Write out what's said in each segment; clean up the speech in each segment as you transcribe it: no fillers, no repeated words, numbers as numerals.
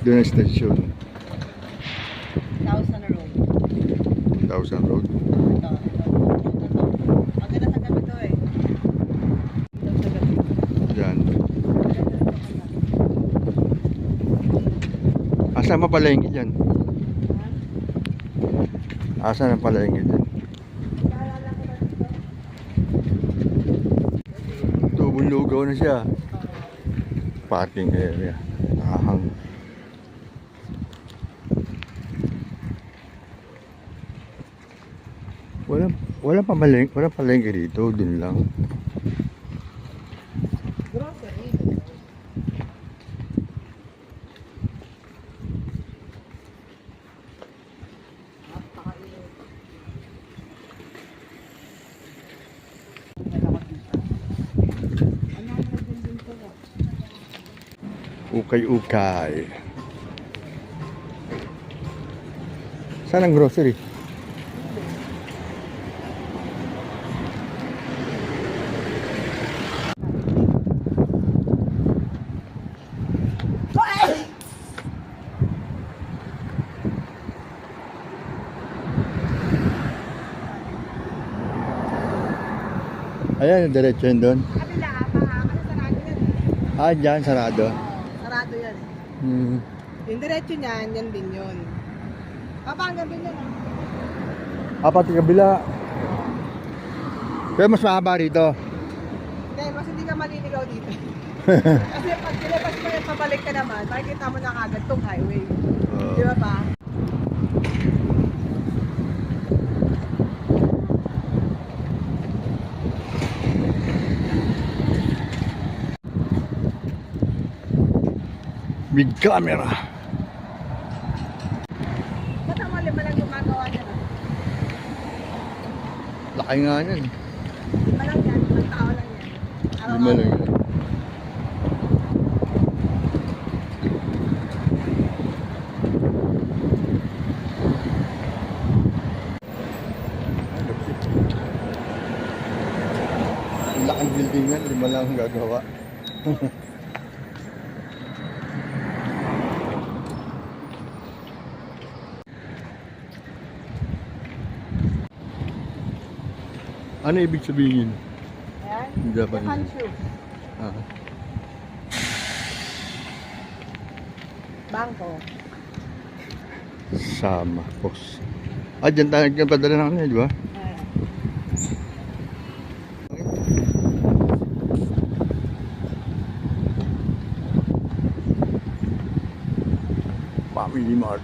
Doon ang station. 1,000 road. 1,000 road. Ito. Maganda sa gabi to eh. Ito sa gabi. Yan. Asan pa palengke dyan? Asan ang palengke dyan? Tubong lugaw na siya. Parking area. Ahang. Walang palengke dito, dun lang. Ukay-ukay. Saan ang grocery? Ayan, diretso yun doon. Kabila, ano sarado yan? Ah, dyan, sarado. Sarado yan. Yung diretso niyan, yan din yun. Hanggang din yan. Pati kabila. Pero mas mahaba rito. Hindi, mas hindi ka maliligaw dito. Kasi pag kilabas mo yan, pabalik ka naman, makikita mo na kagad itong highway. Di ba pa? Big camera. Ba't ang lima lang gumagawa niya na? Laki nga yan. Lima lang yan, 1 tao lang yan. Lima lang yan. Laking building yan, 5 lang ang gagawa. Ano ibig sabihin? Ayan, Japanese. Japan shoe. Ah. Bangko. Sama, boss. Ah, dyan tayo nagpadala na kanya, di ba? Ayan. Family Mart.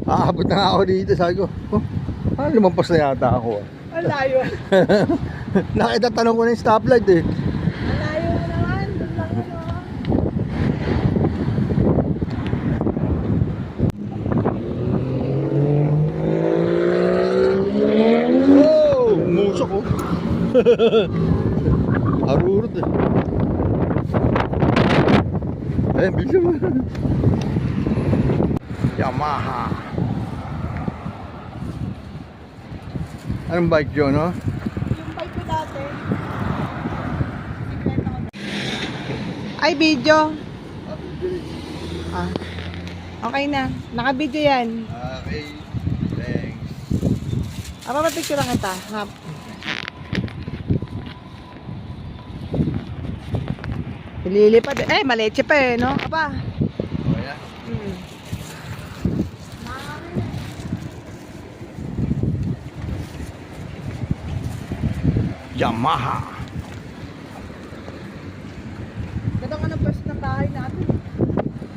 Aabot na nga ako dito, sabi ko. Oh, lumampas na yata ako. Ang layo. Nakita tanong ko na yung stoplight eh. Ang layo mo naman. Doon lang yun. Oh, musok ko. Harurot eh. Eh, bisa mo. Yamaha. Anong bike yun, no? Yung bike ko dati. Ay, video. Ah. Okay na. Naka-video yan. Okay, thanks. Papapicture lang kita. Ha? Lilipad. Eh, maleche pa eh, no? Aba. Oh, yeah. Yamaha. Ganda ka ng pwesto ng bahay natin.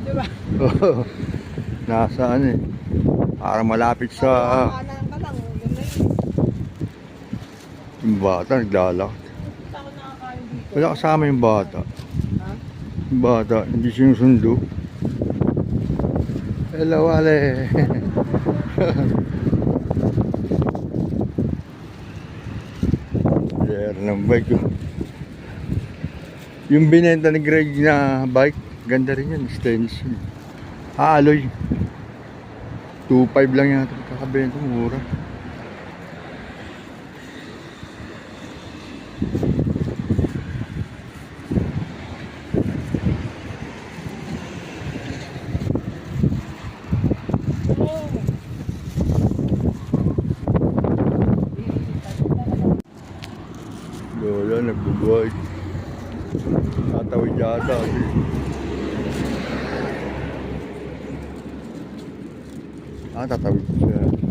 Di ba? Oh, nasa ano eh. Para malapit sa Kanan ka lang. Yun na yun. yung bata, naglalakad. Hindi ako nakakain dito. Wala kasama yung bata. Ha? Yung bata, hindi sinusundo. Hello, Ale. There ng bike ko. Yung binenta ni Greg na bike, ganda rin yan, stainless yun. Alloy. 2.5 lang yata kakabenta, mura. bata. Ah, tatawid siya.